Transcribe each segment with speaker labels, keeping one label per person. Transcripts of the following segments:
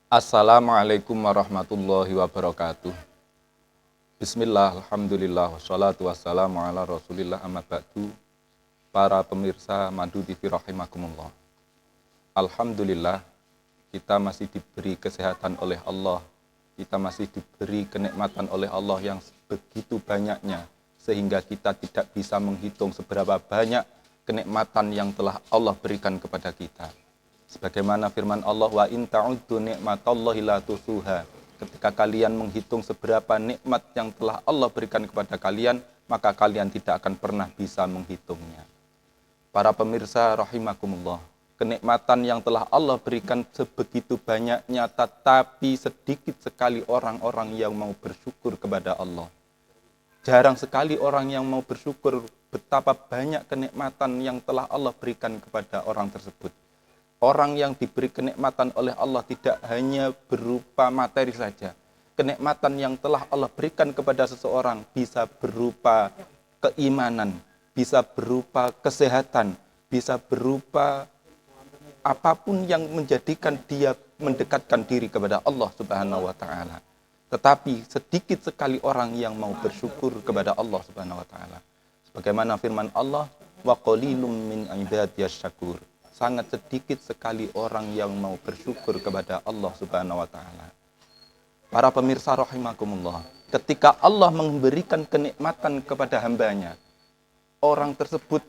Speaker 1: Assalamualaikum warahmatullahi wabarakatuh. Bismillah, alhamdulillah, wassalatu wassalamu ala rasulillah amma ba'du. Para pemirsa Madu TV rahimakumullah. Alhamdulillah, kita masih diberi kesehatan oleh Allah. Kita masih diberi kenikmatan oleh Allah yang begitu banyaknya, sehingga kita tidak bisa menghitung seberapa banyak kenikmatan yang telah Allah berikan kepada kita. Sebagaimana firman Allah, wa in ta'uddu ni'matallahi la tusuha. Ketika kalian menghitung seberapa nikmat yang telah Allah berikan kepada kalian, maka kalian tidak akan pernah bisa menghitungnya. Para pemirsa rahimakumullah, kenikmatan yang telah Allah berikan sebegitu banyaknya, tetapi sedikit sekali orang-orang yang mau bersyukur kepada Allah. Jarang sekali orang yang mau bersyukur betapa banyak kenikmatan yang telah Allah berikan kepada orang tersebut. Orang yang diberi kenikmatan oleh Allah tidak hanya berupa materi saja. Kenikmatan yang telah Allah berikan kepada seseorang bisa berupa keimanan, bisa berupa kesehatan, bisa berupa apapun yang menjadikan dia mendekatkan diri kepada Allah Subhanahu wa taala. Tetapi sedikit sekali orang yang mau bersyukur kepada Allah Subhanahu wa taala. Sebagaimana firman Allah, wa qalilum min ibadiyasy syakur. Sangat sedikit sekali orang yang mau bersyukur kepada Allah Subhanahu wa taala. Para pemirsa rahimakumullah, ketika Allah memberikan kenikmatan kepada hambanya, orang tersebut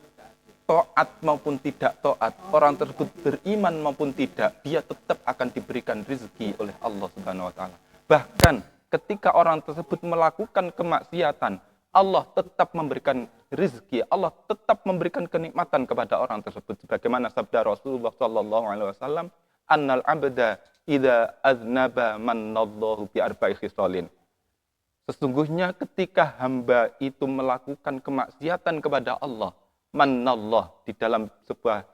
Speaker 1: taat maupun tidak taat, orang tersebut beriman maupun tidak, dia tetap akan diberikan rezeki oleh Allah Subhanahu wa taala. Bahkan ketika orang tersebut melakukan kemaksiatan, Allah tetap memberikan rezeki, Allah tetap memberikan kenikmatan kepada orang tersebut. Sebagaimana sabda Rasulullah sallallahu alaihi wasallam, "Annal 'abda idza aznaba mannallahu bi arba'i khisalin." Sesungguhnya ketika hamba itu melakukan kemaksiatan kepada Allah, mannallah, di dalam sebuah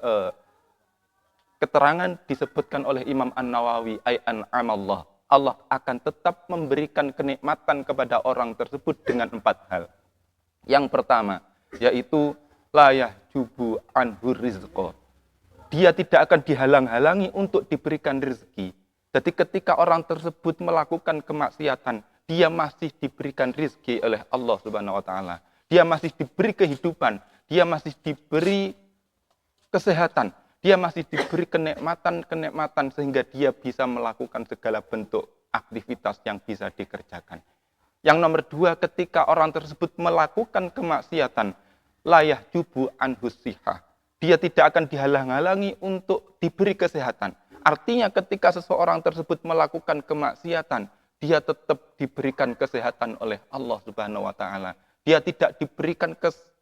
Speaker 1: keterangan disebutkan oleh Imam An-Nawawi, ay an'amallah. Allah akan tetap memberikan kenikmatan kepada orang tersebut dengan 4 hal. Yang pertama, yaitu la yahjubu anhu rizqa. Dia tidak akan dihalang-halangi untuk diberikan rezeki. Jadi ketika orang tersebut melakukan kemaksiatan, dia masih diberikan rezeki oleh Allah Subhanahu wa taala. Dia masih diberi kehidupan, dia masih diberi kesehatan, dia masih diberi kenikmatan-kenikmatan sehingga dia bisa melakukan segala bentuk aktivitas yang bisa dikerjakan. Yang nomor 2, ketika orang tersebut melakukan kemaksiatan, layah jubu anhusihah. Dia tidak akan dihalang-halangi untuk diberi kesehatan. Artinya ketika seseorang tersebut melakukan kemaksiatan, dia tetap diberikan kesehatan oleh Allah Subhanahu wa taala. Dia tidak diberikan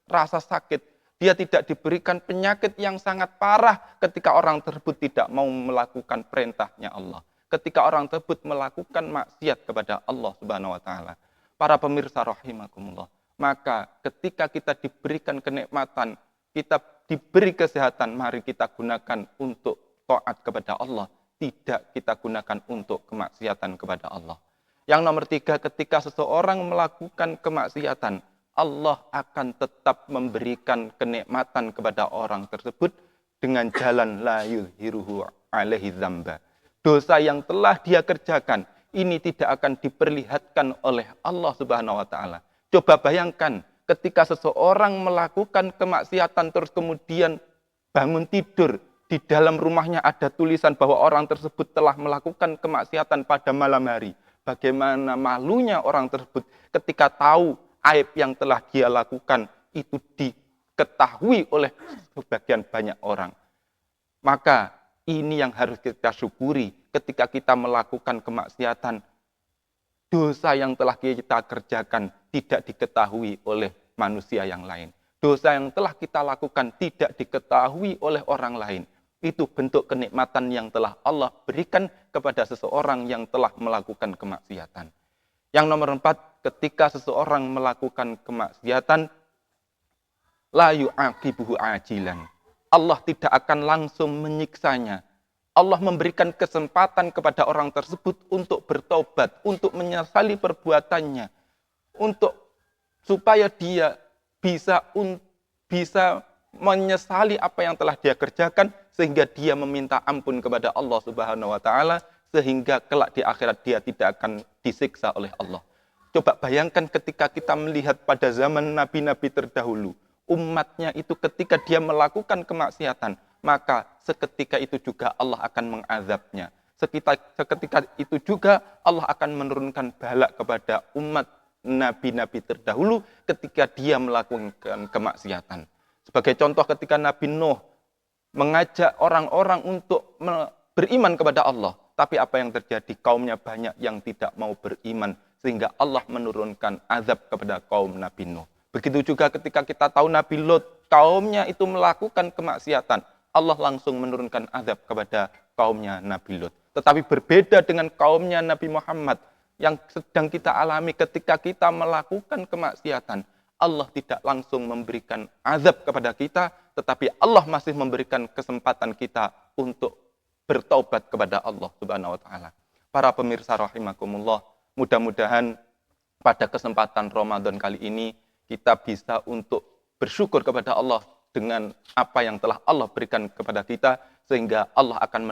Speaker 1: rasa sakit. Dia tidak diberikan penyakit yang sangat parah ketika orang tersebut tidak mau melakukan perintahnya Allah. Ketika orang tersebut melakukan maksiat kepada Allah Subhanahu wa taala. Para pemirsa rahimakumullah, maka ketika kita diberikan kenikmatan, kita diberi kesehatan, mari kita gunakan untuk taat kepada Allah, tidak kita gunakan untuk kemaksiatan kepada Allah. Yang nomor 3, ketika seseorang melakukan kemaksiatan, Allah akan tetap memberikan kenikmatan kepada orang tersebut dengan jalan la yuzhiruhu alaihi dzamba. Dosa yang telah dia kerjakan ini tidak akan diperlihatkan oleh Allah Subhanahu wa taala. Coba bayangkan ketika seseorang melakukan kemaksiatan terus kemudian bangun tidur, di dalam rumahnya ada tulisan bahwa orang tersebut telah melakukan kemaksiatan pada malam hari. Bagaimana malunya orang tersebut ketika tahu aib yang telah dia lakukan itu diketahui oleh sebagian banyak orang. Maka ini yang harus kita syukuri ketika kita melakukan kemaksiatan. Dosa yang telah kita kerjakan tidak diketahui oleh manusia yang lain. Dosa yang telah kita lakukan tidak diketahui oleh orang lain. Itu bentuk kenikmatan yang telah Allah berikan kepada seseorang yang telah melakukan kemaksiatan. Yang nomor 4, ketika seseorang melakukan kemaksiatan, la yu'aqibuhu ajilan. Allah tidak akan langsung menyiksanya. Allah memberikan kesempatan kepada orang tersebut untuk bertobat, untuk menyesali perbuatannya, supaya dia bisa menyesali apa yang telah dia kerjakan, sehingga dia meminta ampun kepada Allah Subhanahu wa taala, sehingga kelak di akhirat dia tidak akan disiksa oleh Allah. Coba bayangkan ketika kita melihat pada zaman nabi-nabi terdahulu, umatnya itu ketika dia melakukan kemaksiatan, maka seketika itu juga Allah akan mengazabnya. Seketika itu juga Allah akan menurunkan bala kepada umat nabi-nabi terdahulu ketika dia melakukan kemaksiatan. Sebagai contoh ketika Nabi Nuh mengajak orang-orang untuk beriman kepada Allah, tapi apa yang terjadi? Kaumnya banyak yang tidak mau beriman, sehingga Allah menurunkan azab kepada kaum Nabi Nuh. Begitu juga ketika kita tahu Nabi Lot, kaumnya itu melakukan kemaksiatan, Allah langsung menurunkan azab kepada kaumnya Nabi Lot. Tetapi berbeda dengan kaumnya Nabi Muhammad yang sedang kita alami ketika kita melakukan kemaksiatan. Allah tidak langsung memberikan azab kepada kita, tetapi Allah masih memberikan kesempatan kita untuk bertaubat kepada Allah Subhanahu wa taala. Para pemirsa rahimakumullah, mudah-mudahan pada kesempatan Ramadan kali ini kita bisa untuk bersyukur kepada Allah dengan apa yang telah Allah berikan kepada kita, sehingga Allah akan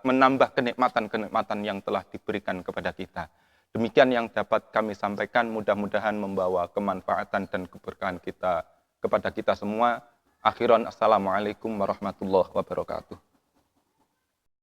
Speaker 1: menambah kenikmatan-kenikmatan yang telah diberikan kepada kita. Demikian yang dapat kami sampaikan, mudah-mudahan membawa kemanfaatan dan keberkahan kita kepada kita semua. Akhiran, assalamualaikum warahmatullahi wabarakatuh.